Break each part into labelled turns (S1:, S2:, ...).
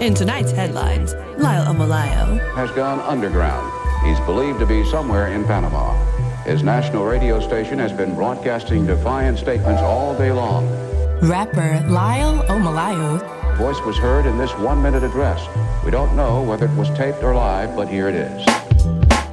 S1: In tonight's headlines, Lyle Omolayo
S2: has gone underground. He's believed to be somewhere in Panama. His national radio station has been broadcasting defiant statements all day long.
S1: Rapper Lyle Omolayo
S2: Voice was heard in this 1-minute address. We don't know whether it was taped or live, but here it is.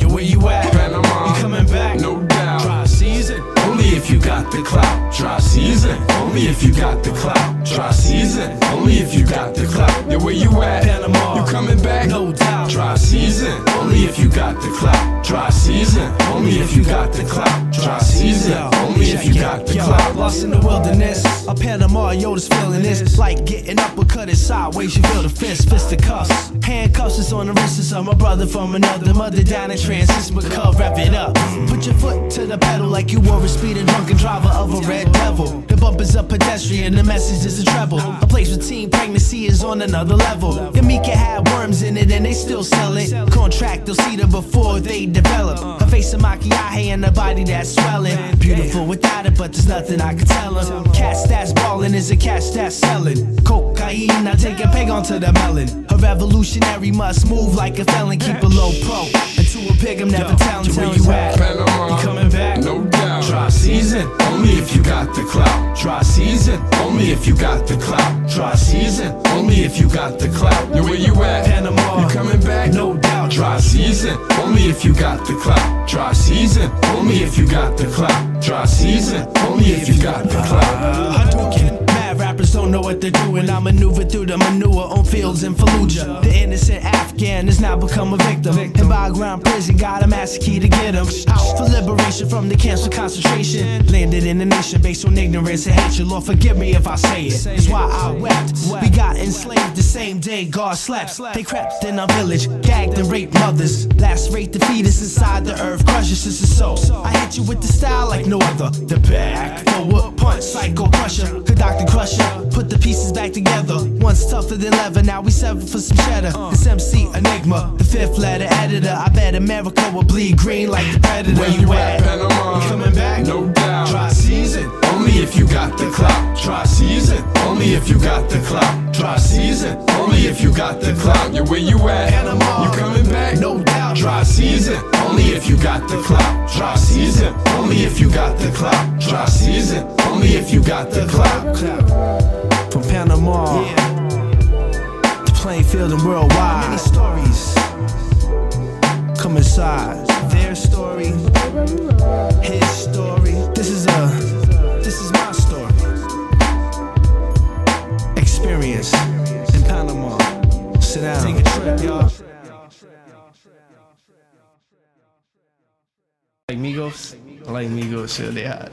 S3: Yo, where you at? Panama. You coming back? No doubt. Dry season. Only if you got the clout. Dry season. Only if you got the clout. Dry season. Only if you got the clout. Yo, where you at? Panama. You coming back? No doubt. Dry season. Only if you got the clout. Dry season. Only if you got the clout. Dry season. Only if you got the clout.
S4: Lost in the wilderness. A Panama, yo, this feeling is like getting up or cut it sideways. You feel the fist the cuffs. Handcuffs is on the wrists of my brother from another mother down in transit, but rev it up. Put your foot to the pedal like you were a speeding drunken driver of a red devil. The bump is a pedestrian, the message is a treble. A place with teen pregnancy is on another level. Your meat can have worms in it and they still sell it. Contract, they'll see them before they develop. A face of maquillaje and a body that's swelling. Beautiful without it, but there's nothing I can tell them. Catch that's ballin' is a catch that's selling. Cocaine, I take a peg onto the melon. A revolutionary must move like a felon, keep a low pro. And to a pig, I'm never telling where you at.
S3: Panama.
S4: You coming back?
S3: No doubt. Dry season. Only if you got the clout. Dry season. Only if you got the clout. Dry season. Only if you got the clout. Yo, where you at?
S4: Panama.
S3: You coming back?
S4: No doubt.
S3: Dry season. Only if you got the clout. Dry season. Only if you got the clout. Dry season. Only if you got the clout.
S4: Mad rappers don't know what they're doing. I maneuver through the manure on fields in Fallujah. The innocent Afghan has now become a victim. In background prison, got a master key to get him out for liberation from the camps of concentration. Landed in a nation based on ignorance and hatred. Lord, forgive me if I say it. That's why I wept. We got enslaved the same day God slept. They crept in our village, gagged and raped mothers. Lacerate the fetus inside the earth, crush your sister's soul. I hit you with the style like no other. The back, forward, punch, psycho crusher. Good Dr. Crusher, put the pieces back together. Once tougher than leather, now we sever for some cheddar. This MC Enigma, the 5th letter editor. I bet America will bleed green like the predator.
S3: Where you at? Panama.
S4: You coming back?
S3: No doubt.
S4: Dry season.
S3: Only if you got the clout. Dry season. Only if you got the clout. Dry season. Only if you got the clout. Yo, where you at?
S4: Panama.
S3: You coming back?
S4: No doubt.
S3: Dry season. Only if you got the clout. Dry season. Only if you got the clout. Dry season. Only if you got the clout.
S4: From Panama, to playing field and worldwide. Many stories come inside. Their story, his story. This is my story. Experience in Panama. Sit down. Take a trip, y'all. Like Migos? I like Migos, sure they hot.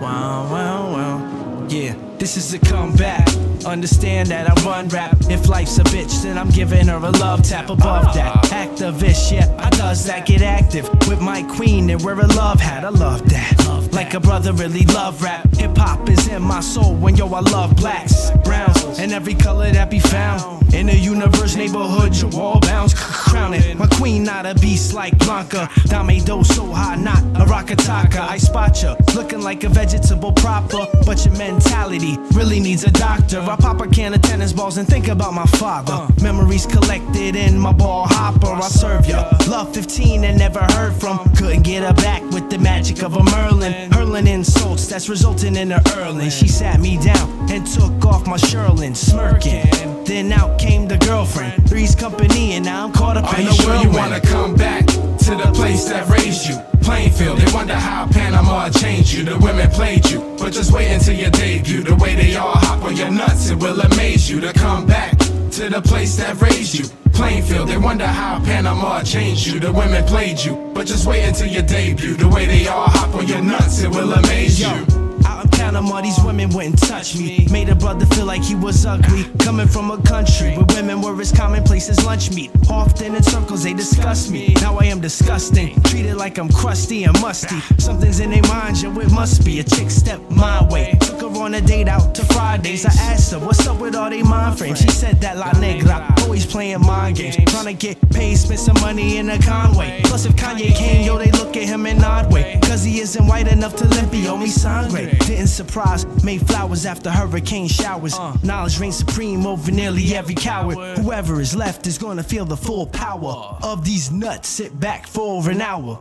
S4: Wow. Yeah, this is a comeback. Understand that I run rap. If life's a bitch, then I'm giving her a love tap above that. Activist, yeah, I does that. Get active with my queen and wear a love hat. I love that. Like a brother really love rap. Hip hop is in my soul when yo I love blacks, browns, and every color that be found. In the universe, neighborhood, you all bounds. Crowning my queen, not a beast like Blanca. Dame do so high, not a rockataka. I spot ya, looking like a vegetable proper, but your mentality really needs a doctor. I pop a can of tennis balls and think about my father. Memories collected in my ball hopper. I serve ya. Love 15 and never heard from. Couldn't get her back with the magic of a Merlin. Hurling insults that's resulting in her Erling. She sat me down and took off my Sherlin, smirking. Then out came the girlfriend. Three's company and now I'm caught up in the whirlwind.
S3: Are you sure you wanna come back to the place that raised you? Plainfield, they wonder how Panama changed you. The women played you, but just wait until your debut. The way they all hop on your nuts, it will amaze you to come back to the place that raised you. Plainfield, they wonder how Panama changed you. The women played you, but just wait until your debut. The way they all hop on your nuts, it will amaze you.
S4: Out in Panama, these women wouldn't touch me. Made a brother feel like he was ugly. Coming from a country where women were as commonplace as lunch meat. Often in circles they discuss me. Now I am disgusting, treated like I'm crusty and musty. Something's in their minds, yo, it must be. A chick stepped my way, took her on a date out to Fridays. I asked her, what's up with all they mind frames? She said that La Negra always playing mind games, trying to get paid, spend some money in a Conway. Plus if Kanye came, yo, they look at him in an odd way, cause he isn't white enough to limp, he owe me sangre. Didn't surprise, made flowers after hurricane showers. Knowledge reigns supreme over nearly every coward. Whoever is left is gonna feel the full power of these nuts. Sit back for over an hour.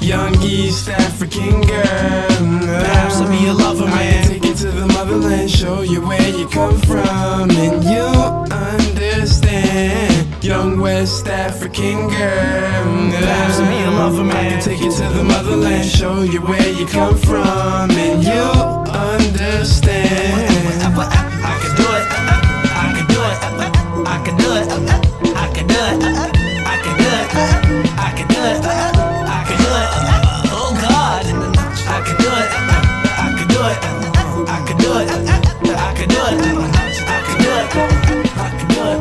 S3: Young East African girl,
S4: perhaps I'll be a lover, man.
S3: I can take you to the motherland, show you where you come from, and you understand. Young West African girl,
S4: perhaps I'll be a lover, man.
S3: I can take you to the motherland, show you where you come from, and you understand.
S4: I can do it, I can do it, I can do it, I can do it, I can do it, I can do it, I can do it. Oh God, I can do it, I can do it, I can do it, I can do it, I can do it, I can do it.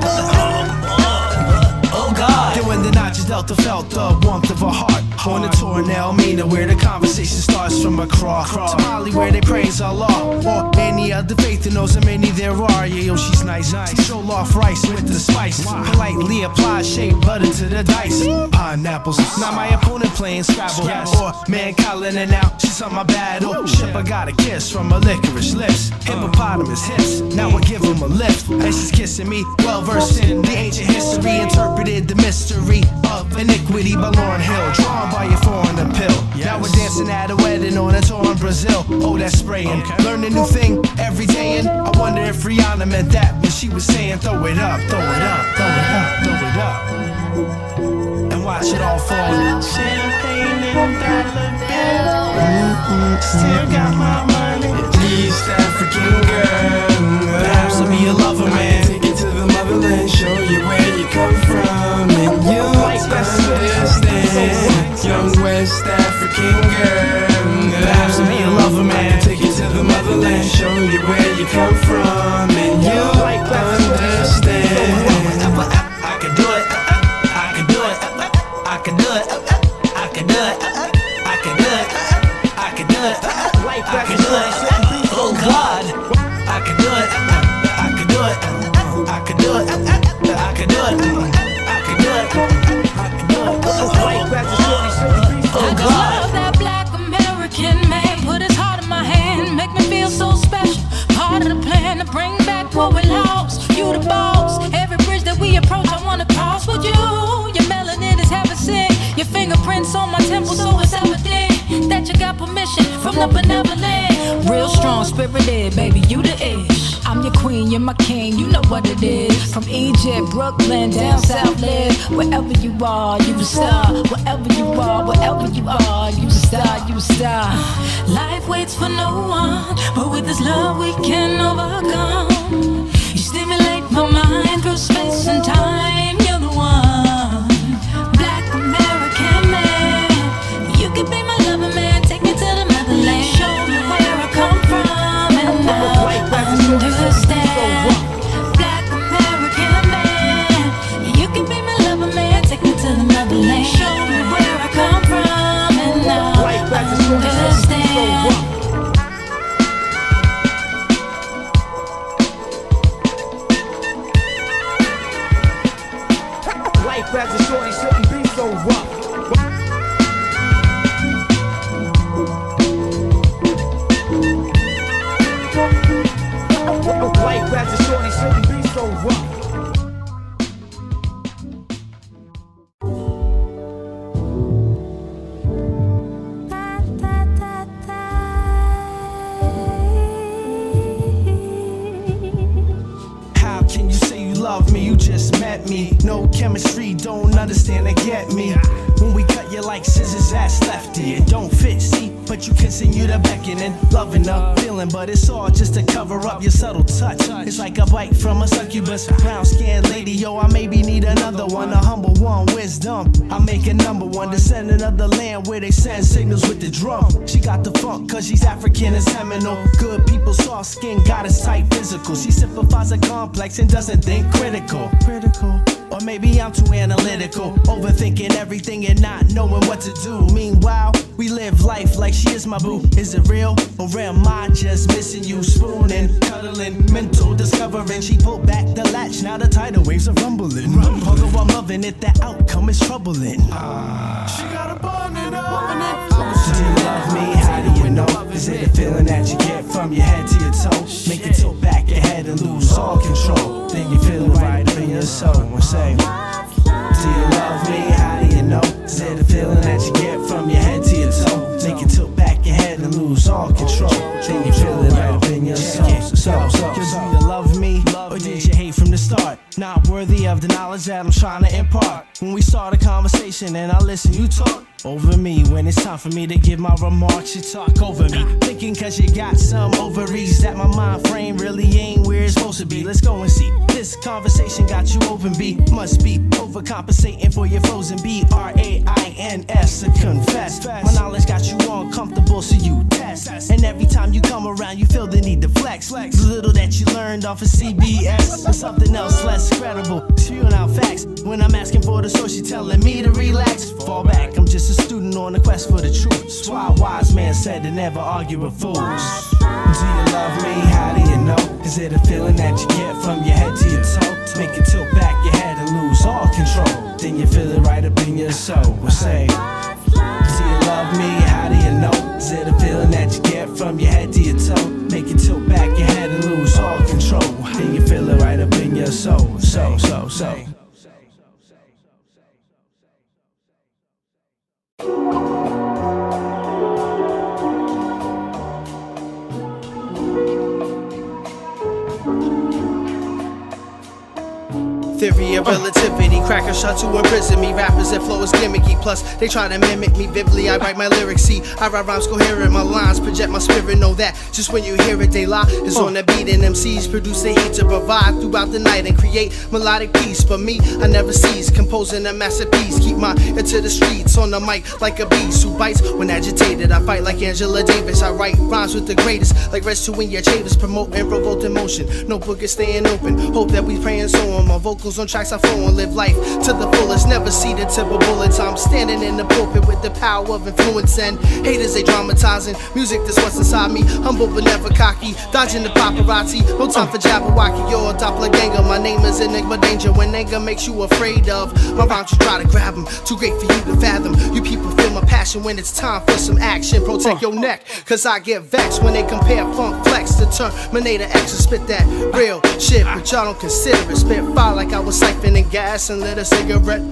S4: Oh God. Then when the notches Delta felt the warmth of her heart on the tour in Elmina, where the conversation starts from Accra to Mali, where they praise Allah, or any other faith that knows how many there are. Yeah, yo, she's nice. Show off rice with the spice, politely apply shea butter to the dice. Pineapples, now my opponent playing Scrabble, or man calling it out. She's on my battle ship. I got a kiss from her licorice lips, hippopotamus hips. Now I give him a lift, and she's kissing me, well versed in the ancient history, interpreted the mystery of iniquity by Lauryn Hill, drawn by your foreign appeal. Now we're dancing at a wedding on a tour in Brazil. Oh, that's spraying. Learn a new thing every day, and I wonder if Rihanna meant that when she was saying throw it up, throw it up, throw it up, throw it up, and watch it all fall. Champagne and dollar bill, still got my money.
S3: East African girl,
S4: perhaps I'll be a lover, man.
S3: Take you to the motherland, show you where you come from, and you understand. Young West African girl,
S4: perhaps I'll be a lover, man.
S3: Take you to the motherland, show you where you come from, and you understand.
S4: I can do it, I can do it, I can do it, I can do it, I can do it, I can do it, I can do it. Oh God, I can do it, I can do it, I can do it, I can do it, I can do it, I can do it. Oh God.
S5: I love that black American man, put his heart in my hand, make me feel so special. Part of the plan to bring back what we lost. You the boss, every bridge that we approach I wanna cross with you. Your melanin is heaven sent, your fingerprints on my temple, so it's evident that you got permission from the benevolent. Real strong spirited, baby, you the ish. I'm your queen, you're my king, you know what it is. From Egypt, Brooklyn, down south, live. Wherever you are, you a star. Wherever you are, wherever you are, you a star, you a star. Life waits for no one, but with this love we can overcome. You stimulate my mind through space and time, you're the one. Black American man, you can be my lover, man. Take me to the motherland, show me where I come from, and I understand. Black American man, you can be my lover, man. Take me to the motherland, show me where I come from, and I understand.
S6: Life as a shorty shouldn't be so rough. Life as a shorty shouldn't be so rough.
S4: How can you say you love me? You just met me. No chemistry, don't understand and get me. When we cut, you you like scissors ass lefty. It don't fit, see, but you continue to beckon and loving the feeling. But it's all just to cover up your subtle touch. It's like a bite from a succubus. Brown skinned lady, yo, I maybe need another one. A humble one, wisdom. I make a number one, descendant of the land where they send signals with the drum. She got the funk cause she's African and Seminole. Good people, soft skin, goddess type physical. She simplifies a complex and doesn't think critical. Or maybe I'm too analytical, overthinking everything and not knowing what to do. Meanwhile, we live life like she is my boo. Is it real or am I just missing you? Spooning, cuddling, mental discovering. She pulled back the latch, now the tidal waves are rumbling. Although I'm loving it, the outcome is troubling. She got a bun in her. Do you love me? How do you know? Is it a feeling that you get from your head to your toe? Make it tilt back your head and lose all control. Then you feel it right in your soul and say, do you love me? How do you know? Is it a feeling that you get from your head to your toe? Make it tilt back your head and lose all control. Then you feel it right up in your soul. So, do you love me? Or did you hate from the start? Not worthy of the knowledge that I'm trying to impart. When we start a conversation and I listen, you talk over me. When it's time for me to give my remarks, you talk over me. Thinking cause you got some ovaries that my mind frame really ain't where it's supposed to be. Let's go and see. This conversation got you open, B. Must be overcompensating for your frozen B. R-A-I-N-S to confess. My knowledge got you uncomfortable, so you test. And every time you come around, you feel the need to flex. The little that you learned off of CBS or something else less credible. Spewing out facts. When I'm asking for the source, you telling me to relax. Fall back, I'm just a student on a quest for the truth. That's why a wise man said to never argue with fools. Do you love me? How do you know? Is it a feeling that you get from your head to your toe? Make it tilt back your head and lose all control. Then you feel it right up in your soul. We'll say, do you love me? How do you know? Is it a feeling that you get from your head to your toe? Make it tilt back your head and lose all control. Then you feel it right up in your soul. So. Theory of relativity, cracker shot to imprison me. Rappers that flow is gimmicky, plus they try to mimic me vividly. I write my lyrics, see, I write rhymes coherent. My lines project my spirit, know that just when you hear it, they lie. It's on the beat and MCs produce the heat to provide throughout the night and create melodic peace. But me, I never cease, composing a masterpiece. Keep my ear to the streets, on the mic like a beast who bites when agitated. I fight like Angela Davis, I write rhymes with the greatest, like rest to win your Chavis, promoting revolt emotion. Notebook is staying open, hope that we pray and so on. My vocals on tracks I flow and live life to the fullest, never see the tip of bullets. I'm standing in the pulpit with the power of influence, and haters they dramatizing music that's what's inside me. Humble but never cocky, dodging the paparazzi. No time for Jabberwocky, you're a doppelganger. My name is Enigma Danger. When anger makes you afraid of my rhymes, you try to grab them. Too great for you to fathom. You people feel my passion when it's time for some action. Protect your neck, cause I get vexed when they compare Funk Flex to Terminator X and spit that real shit, but y'all don't consider it. Spit fire like I was siphoning gas and lit a cigarette.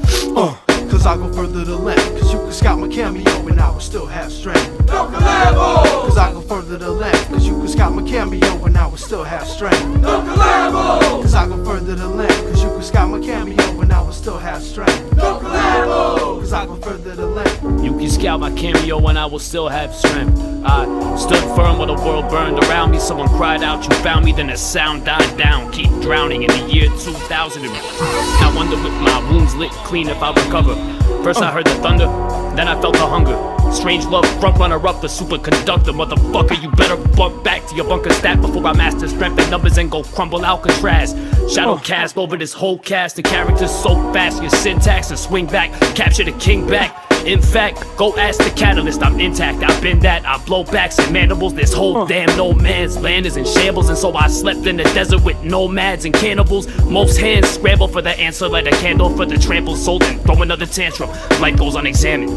S4: Cause I go further to left, cause you can scout my cameo and I will still have strength. No Collabos! Cause I go further to left, cause you can scout my cameo and I will still have strength. No Collabos! Cause I go further to left, cause you can scout my cameo and I will still have strength. No Collabos! Cause I go further to left.
S7: You can scout my cameo and I will still have strength. I stood firm while the world burned around me. Someone cried out, you found me, then the sound died down. Keep drowning in the year 2000. I wonder with my wounds lit clean if I recover. First I heard the thunder, then I felt the hunger. Strangelove, front runner up, the superconductor. Motherfucker, you better bump back to your bunker stat before I master strength and numbers and go crumble Alcatraz. Shadow cast over this whole cast, the characters so fast, your syntax and swing back, capture the king back. In fact, go ask the catalyst, I'm intact, I've been that. I blow backs and mandibles, this whole damn no man's land is in shambles. And so I slept in the desert with nomads and cannibals. Most hands scramble for the answer, light a candle for the trampled soul, then throw another tantrum. Life goes unexamined.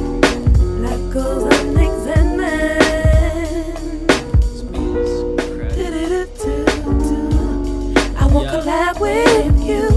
S8: Life goes unexamined. I won't collab with you.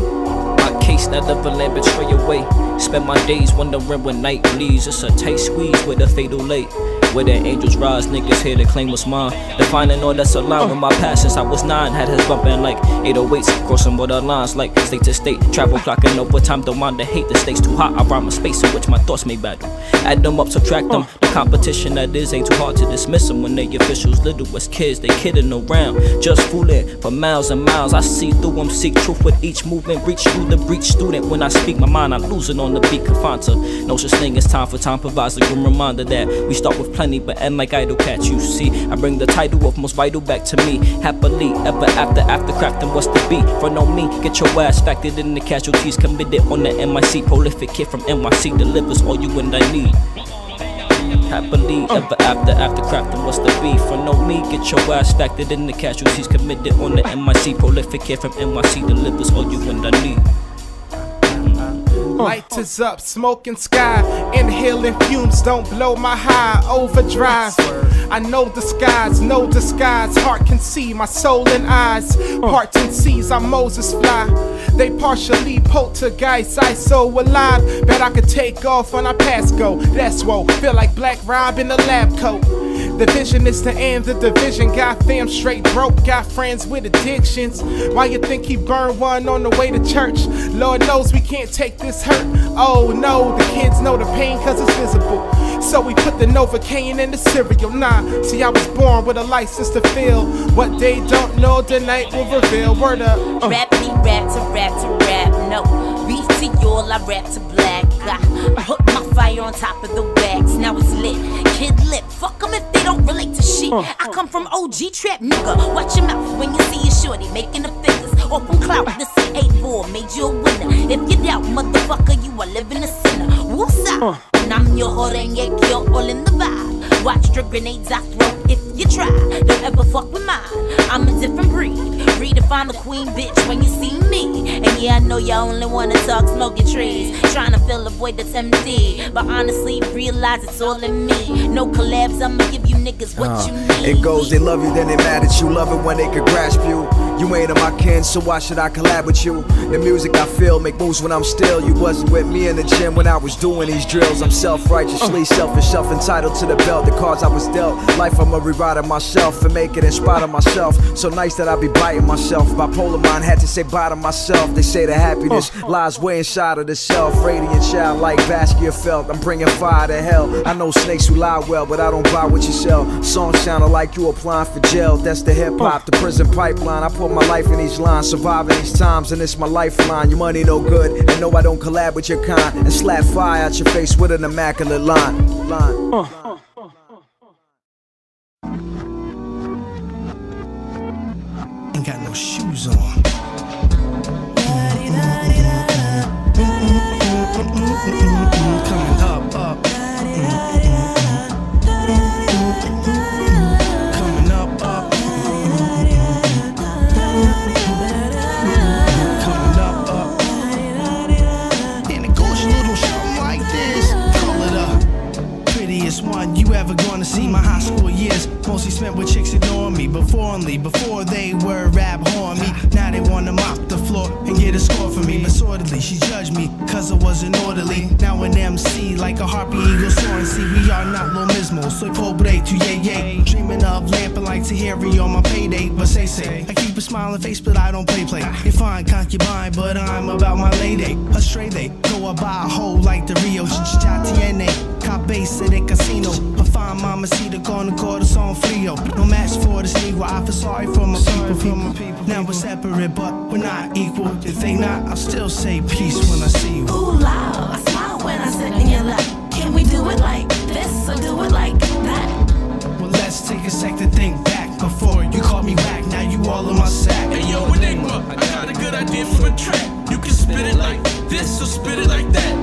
S9: My case not ever land betray away. Spend my days wondering when night bleeds. It's a tight squeeze with a fatal late. Where the angels rise, niggas here to claim what's mine. Defining all that's aligned with my past since I was 9. Had his bumping like 808s, crossing border lines like state to state. Travel clocking over time, don't mind the hate. The stakes too hot, I rhyme a space in which my thoughts may battle. Add them up, subtract them. The competition that is ain't too hard to dismiss them. When they officials little as kids, they kidding around, just fooling for miles and miles. I see through them, seek truth with each movement. Reach through the breach student. When I speak my mind, I'm losing on the beat. Confined to no such thing as time for time provides a grim reminder that we start with plenty but end like idle cats. You see, I bring the title of most vital back to me. Happily ever after crafting what's to be. Front on me, get your ass factored in the casualties committed on the MIC. Prolific kid from NYC delivers all you and I need. Happily ever after crafting what's the beef. For no me, get your ass factored in the casualties committed on the MIC. Prolific kid from NYC delivers all you and I need.
S10: Light is up, smoking sky, inhaling fumes, don't blow my high, overdrive. I know the skies, no disguise, heart can see my soul and eyes. Parting seas, I'm Moses fly. They partially poltergeist, I so alive. Bet I could take off when I pass go. That's whoa, feel like Black Rob in a lab coat. The vision is to end the division. Got fam straight broke, got friends with addictions. Why you think he burned one on the way to church? Lord knows we can't take this hurt. Oh no, the kids know the pain cause it's visible. So we put the Novocaine in the cereal. Nah, see I was born with a license to feel what they don't know, the night will reveal. Word up.
S11: Rap me, rap to rap to rap. No, beef to y'all, I rap to black. I put my fire on top of the wax. Now it's lit, kid lip. Fuck them if they don't relate to shit. I come from OG trap, nigga. Watch your mouth when you see a shorty making the figures. Or from clout, this is 8-4, made you a winner. If you doubt, motherfucker, you are living a sinner. Woosah, and I'm your horenge, you're all in the vibe. Watch the grenades I throw if you try. Don't ever fuck with mine, I'm a different breed. Redefine the queen, bitch, when you see me. And yeah, I know y'all only wanna talk smoking trees, trying to fill a void that's empty. But honestly, realize it's all in me. No collabs, I'ma give you niggas what you need.
S12: It goes, they love you, then they mad at you. Love it when they can grasp you. You ain't of my kin, so why should I collab with you? The music I feel, make moves when I'm still. You wasn't with me in the gym when I was doing these drills. I'm self-righteously selfish, self-entitled to the belt, the cards I was dealt. Life I'ma rewrite it myself and make it in spite of myself. So nice that I be biting myself. Bipolar mind had to say bye to myself. They say the happiness lies way inside of the self. Radiant child like Vasquia felt. I'm bringing fire to hell. I know snakes who lie well, but I don't buy what you sell. Songs sounding like you applying for jail. That's the hip-hop, the prison pipeline. I put my life in these lines, surviving these times, and it's my lifeline. Your money no good, and no, I don't collab with your kind. And slap fire out your face with an immaculate line.
S4: Ain't got no shoes on. Coming up. One you ever gonna see. My high school years mostly spent with chicks ignoring me. Before they were rap horn me. Now they wanna mop the floor and get a score for me. But sortedly she judged me cause I wasn't orderly. Now an MC like a harpy eagle soaring. See we are not lo mismo. Soy pobre to yay. Dreaming of lamping like Tahiri on my payday. But say I keep a smiling face but I don't play. You find concubine but I'm about my lady. A stray they go about a hole like the Rio. Ya tiene cabeza de casino. A fine mamacita con the corazón frío. No match for this Negro, I feel sorry for my people. Now we're separate, but we're not equal. If they not, I'll still say peace when I see you.
S8: Ooh, loud, I smile when I sit in your lap. Can we do it like this or do it like that?
S4: Well, let's take a sec to think back. Before you called me back, now you all in my sack.
S13: Hey yo, Enigma, I got a good idea for a track. You can spit it like this or spit it like that.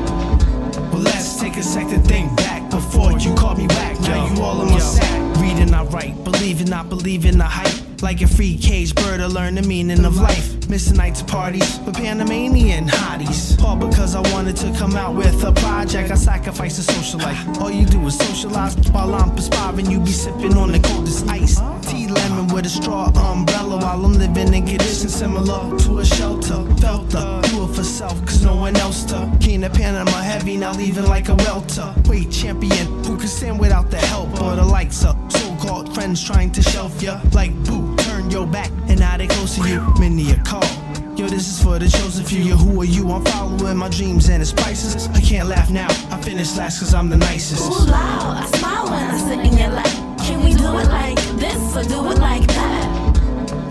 S4: Well, let's take a sec to think back. Before you called me back, now you all in my sack. Reading I write, believing I believe in the hype. Like a free cage bird, I learn the meaning of life. Missing nights parties with Panamanian hotties. All because I wanted to come out with a project. I sacrifice a social life. All you do is socialize while I'm perspiring. You be sipping on the coldest ice. Tea lemon with a straw umbrella while I'm living in conditions similar to a shelter. Felt the do it for self, cause no one else to. Came to Panama heavy, now leaving like a welter. Wait, champion, who could stand without the help or the likes of so-called friends trying to shelf ya? Like boo, turn your back and now they close to you. Many a call. Yo, this is for the chosen few. Yo, who are you? I'm following my dreams and it's priceless. I can't laugh now, I finish last cause I'm the nicest.
S8: Ooh, loud, I smile when I sit in your lap. Can we do it like this or do it like that?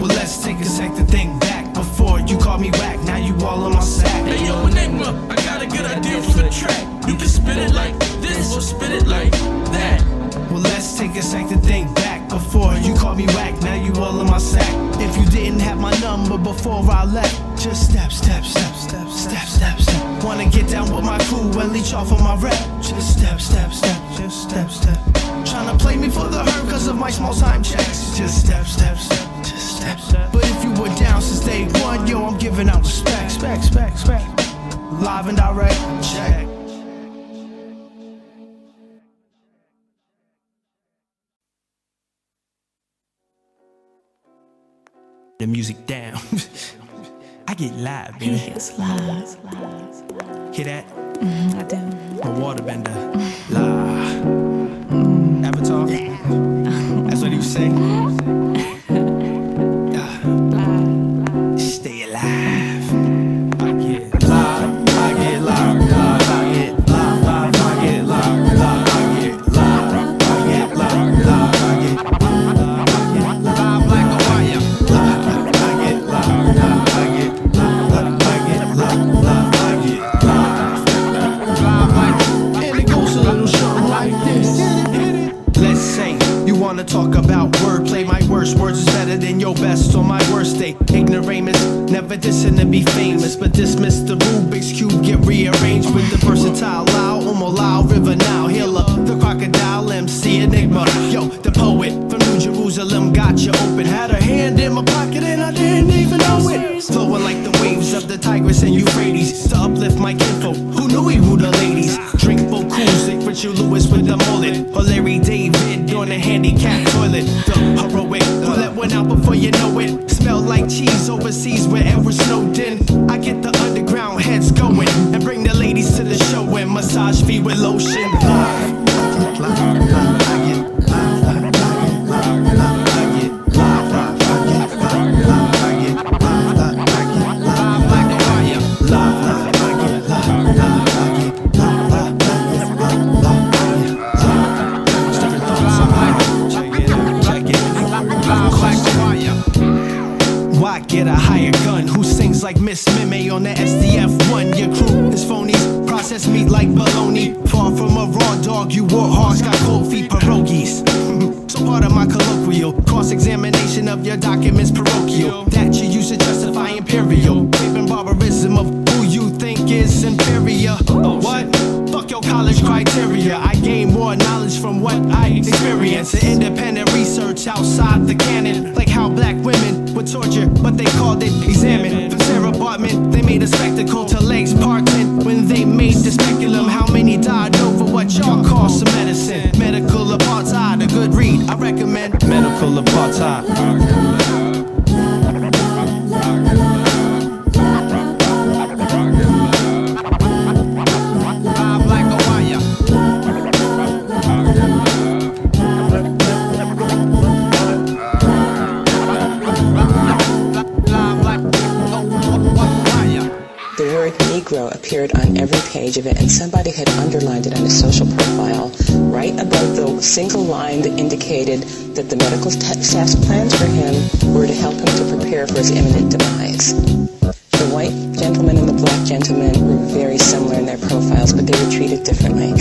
S4: Well, let's take a sec to think back. Before you called me whack, now you all on my sack.
S13: Hey yo, Enigma, I got a good idea for the track. You can spit it like this or spit it like that.
S4: Well, let's take a sec to think back. Before you called me whack, now you all in my sack. If you didn't have my number before I left, just step, step, step, step, step, step, step. Wanna get down with my crew and leech off on my rep. Just step, step, step, just step, step. Tryna play me for the hurt cause of my small time checks. Just step, step, step, just step, step. But if you were down since day one, yo, I'm giving out respect, spec, spec, spec. Live and direct, check. The music down. I get live, baby.
S1: He gets live.
S4: Hear that?
S1: I do.
S4: My waterbender. Live. Avatar. That's what he was saying. Stay alive. I get live. I get live. I get live. I get live. I get live. I get live. I get live like a wire. Let's say you wanna talk about wordplay. My worst words is better than your best on my worst day. Ignoramus, never dissing to be famous, but dismiss the Rubik's Cube, get rearranged with the versatile Lyle Omolayo, River Nile, healer, the crocodile, MC Enigma. Yo, the poet from New Jerusalem got you open. Had a hand in my pocket and I didn't even know it. Flowing like the waves of the Tigris and Euphrates to uplift my kinfolk. Who knew he wooed the ladies? Drink Bokuzik, Richard Lewis with the mullet, or Larry David on a handicap toilet. The heroic, pull that one out before you know it. Smell like cheese overseas where Edward Snowden. I get the underground heads going and bring the ladies to the show and massage feet with lotion. Why get a higher gun? Who sings like Miss Mime on the SDF-1? Your crew is phonies, processed meat like bologna. Far from a raw dog, you warthogs got cold feet pierogies. So part of my colloquial cross-examination of your documents parochial that you use to justify imperial raping barbarism of who you think is inferior. What? Fuck your college criteria. I gain more knowledge from what I experience. And independent research outside the canon, like how black women were tortured, but they called it examine. From Sarah Bartman, they made a spectacle to legs parting when they made the speculum. How many died over what y'all call some medicine? Medical apartheid, a good read. I recommend Medical Apartheid.
S14: Negro appeared on every page of it, and somebody had underlined it on his social profile right above the single line that indicated that the medical staff's plans for him were to help him to prepare for his imminent demise. The white gentleman and the black gentleman were very similar in their profiles, but they were treated differently.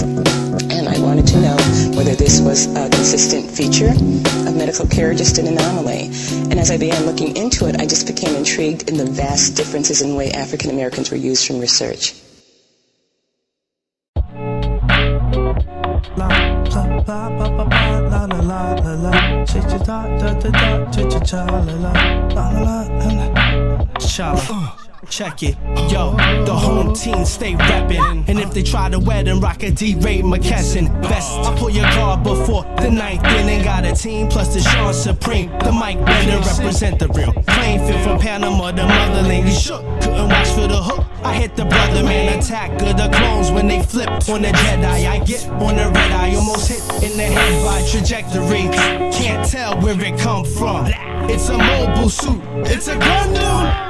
S14: And I wanted to know whether this was a consistent feature of medical care or just an anomaly. And as I began looking into it, I just became intrigued in the vast differences in the way African Americans were used from research.
S4: la la la, cha cha da da da da, cha cha cha la la la la la. Chala. Check it, yo, the home team stay rapping. And if they try to wed and rock a D-Ray McKesson vest, I pull your card before the 9th inning. Got a team plus the Sean Supreme, the Mike Bender represent the real playing field from Panama, the motherland. You shook, couldn't watch for the hook. I hit the brother man attack of the clones when they flipped on the Jedi. I get on the red eye, almost hit in the head by trajectory. Can't tell where it come from. It's a mobile suit, it's a gun dude.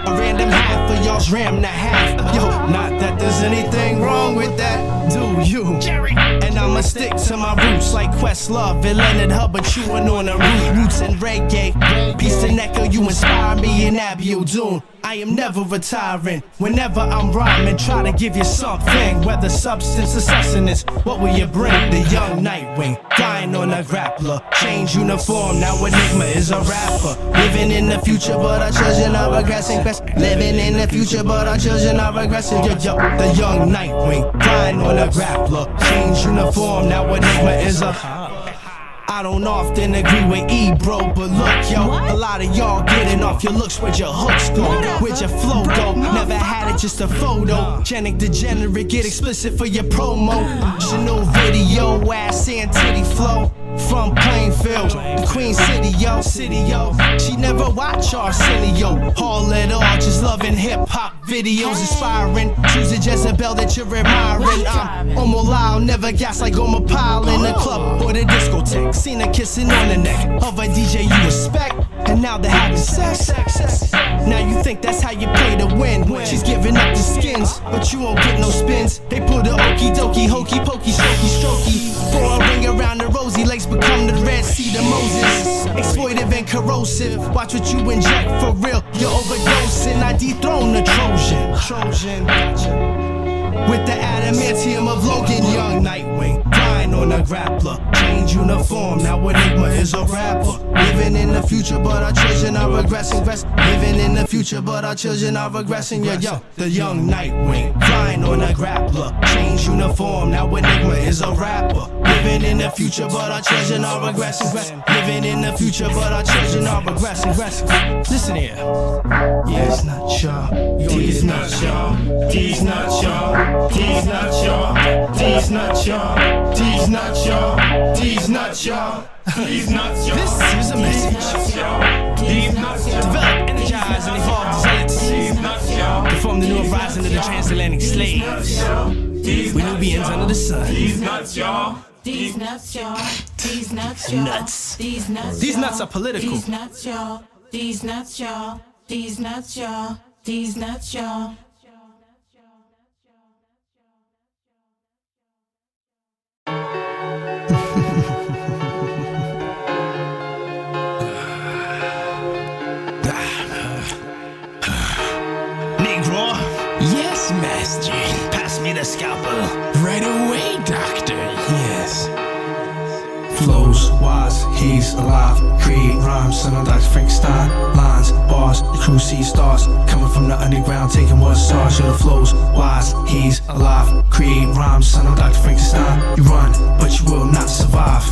S4: A random half of y'all's ram to half. Yo, not that there's anything wrong with that, do you? Jerry. And I'ma stick to my roots like Questlove and Leonard Hubbard chewing on the roots and reggae. Peace to Necco, you inspire me in Abbey O'Doon. I am never retiring. Whenever I'm rhyming, try to give you something, whether substance or sustenance. What will you bring? The young Nightwing, flying on a grappler. Change uniform, now Enigma is a rapper. Living in the future, but our children are regressing. Living in the future, but our children are regressing. Yo, the young Nightwing, flying on a grappler. Change uniform, now Enigma is a... I don't often agree with E, bro, but look, yo, a lot of y'all getting off your looks. Where'd your hooks go? Where'd your flow go? Never had it, just a photo. Genic degenerate, get explicit for your promo. Chanel video, ass and titty flow. From Plainfield, the Queen City, yo. She never watch Arsenio. All at all, just loving hip-hop videos, inspiring. Choose a Jezebel that you're admiring. Omolayo, never gas like Omapile in the club or the discotheque. Seen her kissing on the neck of a DJ you respect, and now they're having sex. Now you think that's how you play to win. She's giving up the skins, but you won't get no spins. They put a okie dokie, hokey pokey, strokey strokey. For a ring around the rosy, legs become the Red Sea to Moses. Exploitive and corrosive, watch what you inject for real. You're overdosing, I dethrone the Trojan. With the adamantium of Logan, young Nightwing, flying on a grappler. Change uniform, now Enigma is a rapper. Living in the future, but our children are regressing. Living in the future, but our children are regressing. Yo, the young Nightwing, flying on a grappler. Change uniform, now Enigma is a rapper. Living in the future, but our children are regressing. Living in the future, but our children are regressing. Listen here. Yeah, it's not y'all. These not y'all. These not y'all. These not y'all. These not y'all. These not y'all. These not y'all. These not y'all. This is a message. Develop, energize, and evolve the zealots. To form the new uprising of the transatlantic slaves. We Nubians under the sun. These nuts, y'all. These nuts, y'all. These nuts, y'all. Nuts. These nuts. These nuts are political. These nuts, y'all. These nuts, y'all. These nuts, y'all. These nuts, y'all. Negro. Yes, master. Pass me the scalpel. Right away, doctor. Yes. Flows, wise, he's alive. Create rhymes, son of Dr. Frankenstein. Lines, bars, the crew sees stars. Coming from the underground, taking what stars. You're the flows, wise, he's alive. Create rhymes, son of Dr. Frankenstein. You run, but you will not survive.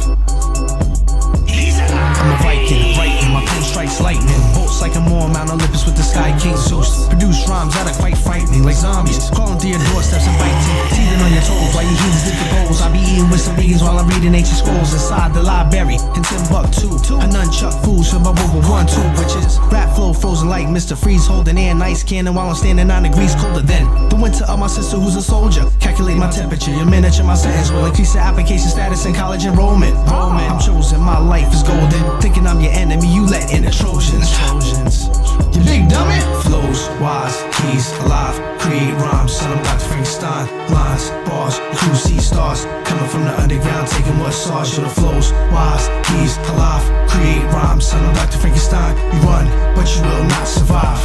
S4: I'm a Viking, writing, my pen strikes lightning. Bolts like a more Mount Olympus with the Sky King Zeus. Produce rhymes that are quite frightening, like zombies. Calling to your doorsteps and biting. Teething on your toes while you humans lick the bowls. I be eating with some vegans while I'm reading ancient scrolls inside the library in Timbuktu. A nunchuck fools for my World War I, which is rap flow frozen like Mr. Freeze holding air, nice cannon while I'm standing 9 degrees colder than the winter of my sister who's a soldier. Calculate my temperature, your miniature, my sentence will increase the application status in college enrollment. I'm chosen, my life is golden. Thinking I'm your enemy, you let in the Trojans. You big dummy. Flows, wise, he's alive. Create rhymes, son of Dr. Frankenstein. Lines, bars, crew see stars. Coming from the underground, taking what stars. You're the flows, wise, he's alive. Create rhymes, son of Dr. Frankenstein. You run, but you will not survive.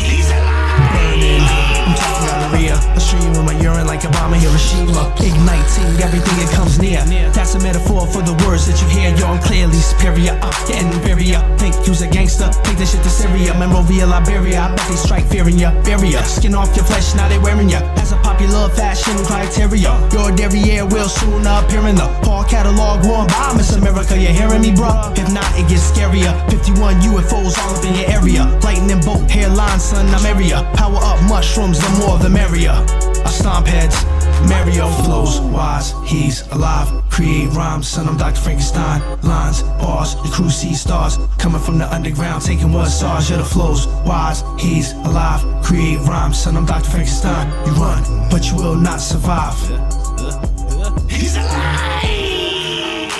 S4: He's alive. Burning, I'm talking gonorrhea. A stream of my urine like a Obama, Hiroshima, igniting everything that comes near. That's a metaphor for the words that you hear. You're unclearly superior, getting inferior. Think you's a gangster, take this shit to Syria, Monrovia, Liberia. I bet they strike fear in ya, bury ya. Skin off your flesh, now they wearing ya. As a popular fashion criteria, your derriere will soon appear in the Paul catalog. Worn by Miss America, you hearing me, bruh? If not, it gets scarier. 51 UFOs all up in your area. Lightning bolt, hairline, son, I'm area. Power up mushrooms, the more the merrier. I stomp heads, Mario flows wise, he's alive. Create rhymes, son, I'm Dr. Frankenstein. Lines, bars, the crew sees stars. Coming from the underground, taking what stars. Yeah, the flows wise, he's alive. Create rhymes, son, I'm Dr. Frankenstein. You run, but you will not survive.
S3: He's alive!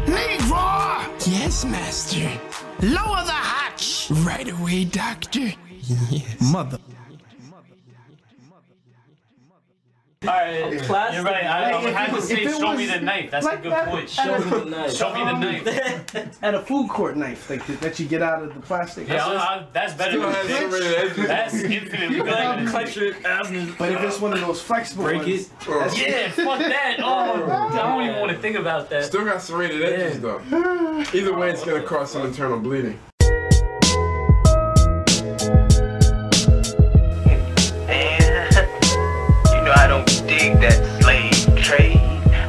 S3: Negro!
S4: Yes, master.
S3: Lower the hatch!
S4: Right away, doctor. Yes. Mother.
S7: Alright, you're right. I would have to say, show me the knife. That's a good point. Show me the knife. Show me the knife.
S10: At a food court knife, like that you get out of the plastic.
S7: Yeah, that's better than this. That's infinitely better than this.
S10: But if it's one of those flexible ones,
S7: yeah, fuck that. Oh, I don't even want to think about that.
S15: Still got serrated edges though. Either way, it's gonna cause some internal bleeding.
S16: I don't dig that slave trade.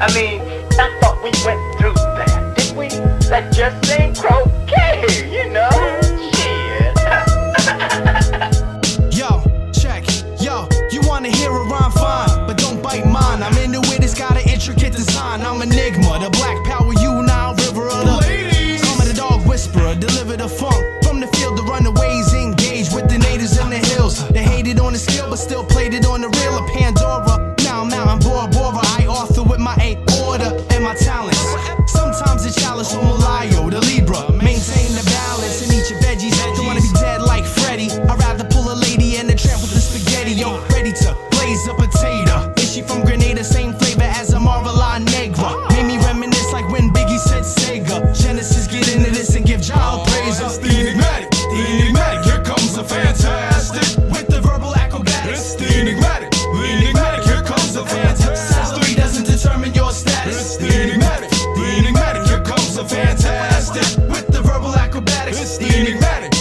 S16: I mean, I thought we went through that, didn't we? That just ain't croquet, you know? Shit.
S4: Yo, check. Yo, you wanna hear a rhyme? Fine, but don't bite mine. I'm into it, it's got an intricate design. I'm Enigma, the black power, you now, river of the ladies. I'm the dog whisperer, deliver the funk. From the field, the runaways engage with the natives in the hills. They hated on the skill, but still played it on the real of Pandora. Now I'm out in Bora Bora. I author with my order and my talents. Sometimes the chalice Omolayo, the Libra. Maintain the balance and eat your veggies. Don't wanna be dead like Freddy. I'd rather pull a lady and a tramp with the spaghetti. Yo, ready to blaze a potato. Is she from Grenada? Same flavor as a Marvala Negra. Made me reminisce like when Biggie said Sega. Genesis, get into this and give Jal praise.
S3: It's the enigmatic, here comes the fantastic.
S4: With the verbal acrobatics.
S3: It's the enigmatic, here comes the fantastic.
S4: Salary doesn't determine your status.
S3: It's the enigmatic, here comes the fantastic.
S4: With the verbal acrobatics.
S3: It's the enigmatic,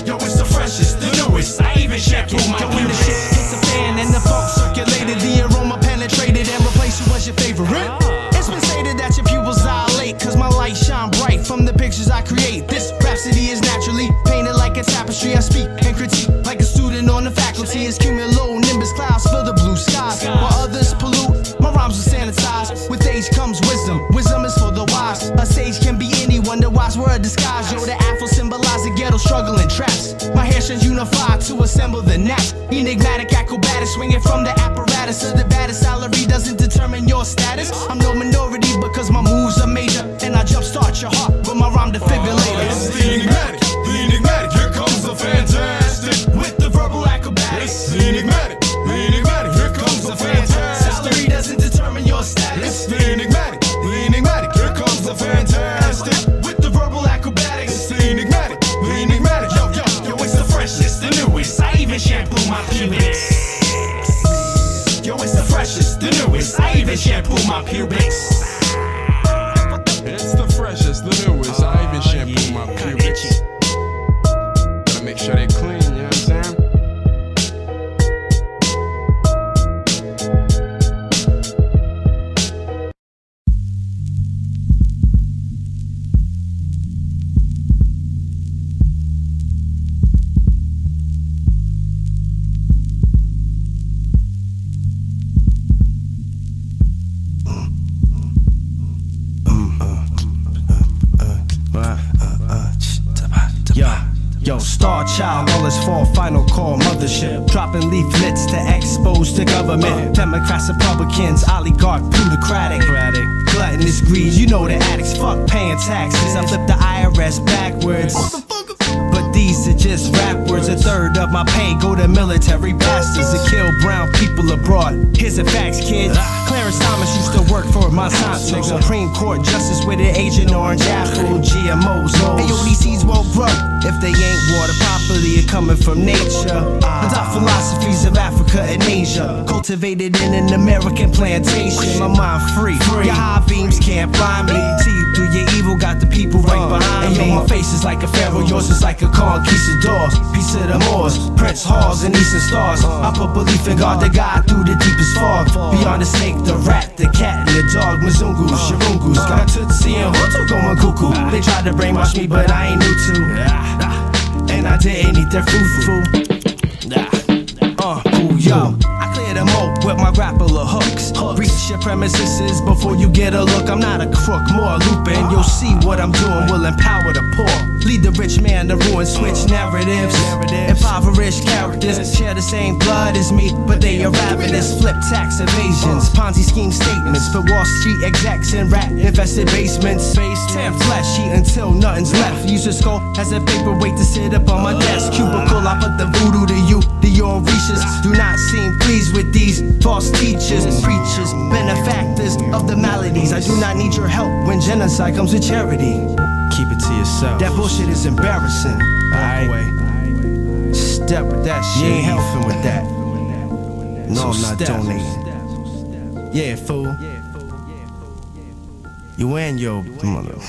S4: Yo, it's the freshest, the newest. I even shampoo my when the shit hits the fan and the funk circulated, the aroma penetrated and replaced you as your favorite. It's been stated that your pupils dilate, cause my light shine bright from the pictures I create. This rhapsody is naturally painted like a tapestry. I speak and critique like a student on the faculty. It's cumulonimbus clouds fill the blue skies, while others pollute. My rhymes are sanitized. With age comes wisdom. Wisdom is for the wise. A sage can be anyone. The wise were a disguise. Yo, the afro symbolize the ghetto struggle and traps. My hair shines unified to assemble the naps. Enigmatic acrobatic, swinging from the apparatus of the baddest. Salary doesn't determine your status. I'm no minority because my moves are major, and I jumpstart your heart with my rhyme defibrillator.
S3: It's the enigmatic, here comes the fantastic.
S4: With the verbal acrobatics.
S3: It's the enigmatic, here comes the fantastic.
S4: Salary doesn't determine your status.
S3: It's the enigmatic, here comes the fantastic.
S4: With the verbal acrobatics.
S3: It's the enigmatic,
S4: yo, it's the freshest, the newest. I even shampoo my pubics. Yo, it's the freshest, the newest. I even shampoo my pubics.
S15: It's the freshest, the newest. I even shampoo my pubics. Gotta make sure they clean, you know what I'm saying?
S4: Yo, star child, all is for final call mothership. Dropping leaflets to expose the government. Democrats, Republicans, oligarch, plutocratic. Gluttonous greed, you know the addicts fuck paying taxes. I flip the IRS backwards. But these these are just rap words. A third of my pay go to military bastards that kill brown people abroad. Here's the facts, kids. Clarence Thomas used to work for Monsanto. Supreme Court Justice with an Agent Orange apple. GMOs. Hey, yo, these seeds won't grow if they ain't watered properly and coming from nature. Adopt philosophies of Africa and Asia, cultivated in an American plantation. My mind free. Your high beams can't blind me. See you through your evil, got the people right behind me. My face is like a pharaoh, yours is like a conquistador. Piece of the Moors, Prince Halls and Eastern Stars. I put belief in God, the guide through the deepest fog. Beyond the snake, the rat, the cat, and the dog. Mzungus, Shirungus, got Tootsie and Hutu going cuckoo. They tried to brainwash me, but I ain't new to. And I didn't eat their food. Yo, I clear them up with my grappler hooks. Reach your premises before you get a look. I'm not a crook, more looping. You'll see what I'm doing will empower the poor. Lead the rich man to ruin, switch narratives. Impoverished characters share the same blood as me, but they are ravenous. Flip tax evasions, Ponzi scheme statements for Wall Street execs and rat infested basements. Tear flesh, eat until nothing's left. Use a skull as a paperweight to sit up on my desk. Cubicle, I put the voodoo to you. The Orishas do not seem pleased with these false teachers, preachers, benefactors of the maladies. I do not need your help when genocide comes with charity. Keep it to yourself. That bullshit is embarrassing. Alright, step with that shit. You ain't helping with that. No, I'm not donating. Yeah, fool. You and your mother.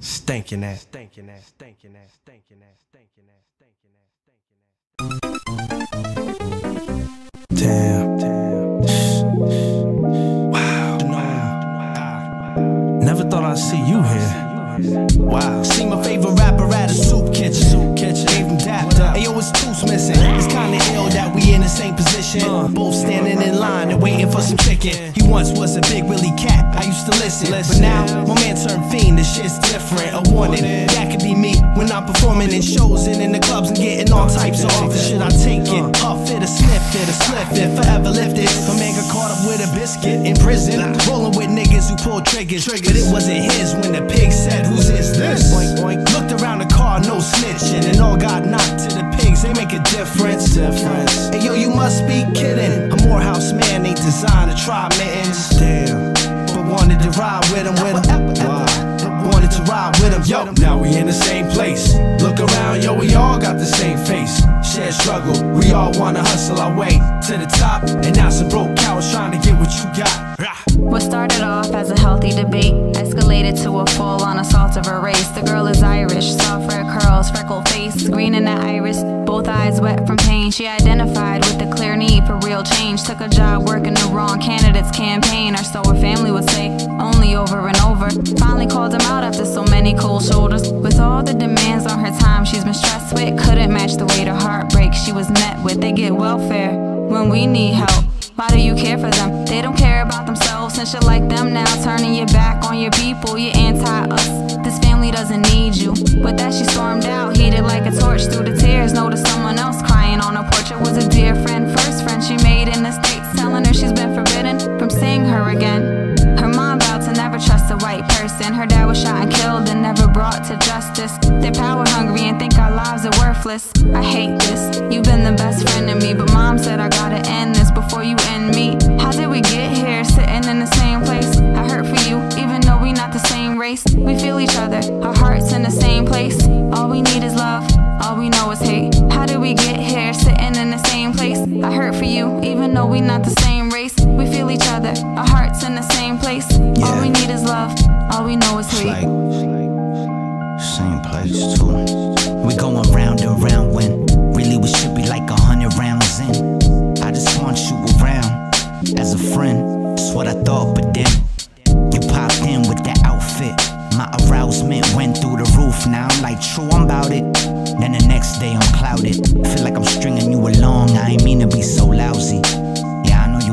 S4: Stinking ass. Damn. Wow. Never thought I'd see you here. Wow. See my favorite rapper at a soup kitchen. Gave him dapped up. Ayo, his tooth's missing. It's kinda ill that we in the same position. Both standing in line and waiting for some chicken. He once was a big Willie cat. I used to listen. But now, my man turned fiend. This shit's different. A warning. That could be me when I'm performing in shows and in the clubs and getting all types of offers. Should I take it? Huff it, a sniff it, a slip it, forever lift it. My man got caught up with a biscuit in prison. Rolling with niggas who pulled triggers. But it wasn't his when the pig said, whose is this? Oink, oink. Looked around the car, no snitching. And all got knocked to the pigs, they make a difference. Hey yo, you must be kidding. A Morehouse man ain't designed to try mittens. Damn, but wanted to ride with him. Wanted to ride with him. Yo, now we in the same place. Look around, yo, we all got the same face. Shared struggle, we all wanna hustle our way to the top. And now some broke cowards trying to get what you got.
S17: What started off as a healthy debate escalated to a full-on assault of her race. The girl is Irish, soft red curls, freckled face, green in the iris, both eyes wet from pain. She identified with the clear need for real change. Took a job working the wrong candidate's campaign, or so her family would say, only over and over. Finally called him out after so many cold shoulders. With all the demands on her time she's been stressed with, couldn't match the weight of heartbreak she was met with. They get welfare when we need help. Why do you care for them? They don't care about themselves and shit like them now. Turning your back on your people, you're anti-us. This family doesn't need you. With that she stormed out, heated like a torch through the tears. Noticed someone else crying on her porch. It was a dear friend, first friend she made in the States, telling her she's been forbidden from seeing her again. Her mom vowed to never trust a white person. Her dad was shot and killed and never brought to justice. They're power hungry and think our lives are worthless. I hate this. You've been the best friend to me, but mom said I gotta end this before you end me. How did we get here, sitting in the same place? I hurt for you, even though we not the same race. We feel each other, our hearts in the same place. All we need is love, all we know is hate. How did we get here, sitting in the same place? I hurt for you, even though we not the same race. We feel each other, our hearts in the same place. All we need is love, all we know is hate.
S18: Same place too. We going round and round when really we should be like 100 rounds in. I just want you around as a friend. That's what I thought, but then you popped in with that outfit. My arousement went through the roof. Now I'm like, true, I'm about it. Then the next day I'm clouded. Feel like I'm stringing you along. I ain't mean to be so lousy. Yeah, I know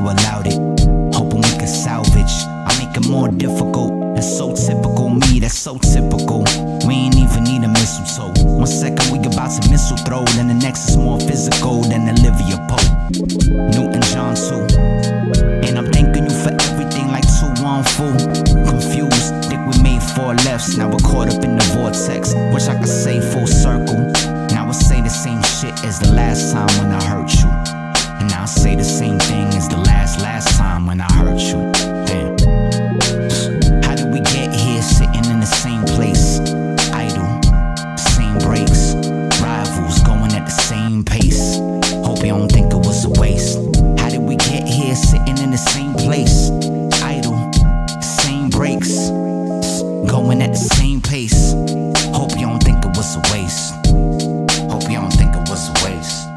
S18: time when I hurt you. And I'll say the same thing as the last time when I hurt you. Damn. How did we get here sitting in the same place? Idle, same breaks, rivals going at the same pace. Hope you don't think it was a waste. How did we get here sitting in the same place? Idle, same breaks, going at the same pace. Hope you don't think it was a waste. Hope you don't think it was a waste.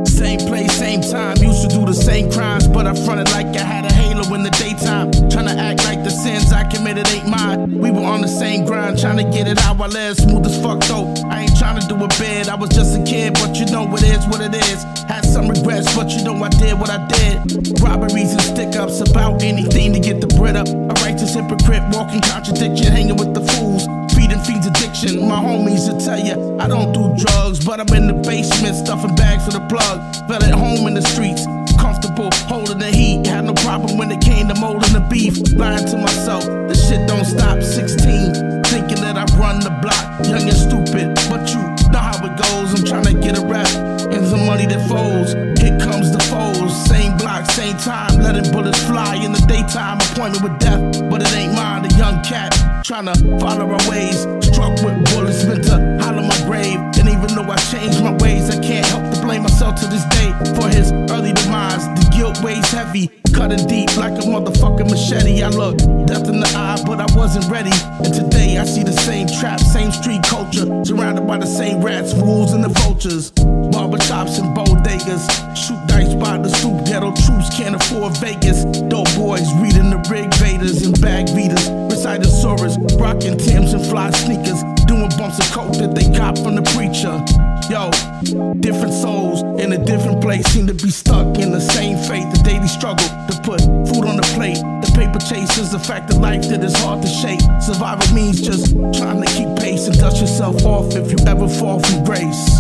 S13: Same place, same time, used to do the same crimes, but I fronted like I had a halo in the daytime. Tryna act like the sins I committed ain't mine. We were on the same grind, tryna get it out while I smooth as fuck though. I ain't tryna do a bid, I was just a kid, but you know it is what it is. Had some regrets, but you know I did what I did. Robberies and stick-ups, about anything to get the bread up. A righteous hypocrite, walking contradiction, hanging with the fools. Feeding fiends addiction, my homies will tell ya I don't do drugs, but I'm in the basement stuffing bags for the plug. Felt at home in the streets, comfortable holding the heat. Had no problem when it came to molding the beef. Lying to myself, this shit don't stop. 16, thinking that I run the block. Young and stupid, but you know how it goes. I'm trying to get a rap and some money that folds. Here comes the foes, same block, same time. Letting bullets fly in the daytime. Appointment with death, but it ain't mine. A young cat trying to follow our ways. Struck with bullets meant to hollow my grave. And even though I changed my ways, I can't help to blame myself to this day for his early demise. The guilt weighs heavy, cutting deep like a motherfucking machete. I look death in the eye, but I wasn't ready. And today I see the same trap, same street culture, surrounded by the same rats, rules, and the vultures. Barbershops and bodegas, shoot dice by the stoop. Ghetto troops can't afford Vegas. Dope boys reading the Rig Vaders and bag beaters. Recitosaurus, rocking Timbs and fly sneakers, doing bumps of coke that they cop from the preacher. Yo, different souls in a different place seem to be stuck in the same fate. The daily struggle to put food on the plate. The paper chase is a fact of life that is hard to shake. Survival means just trying to keep pace and dust yourself off if you ever fall from grace.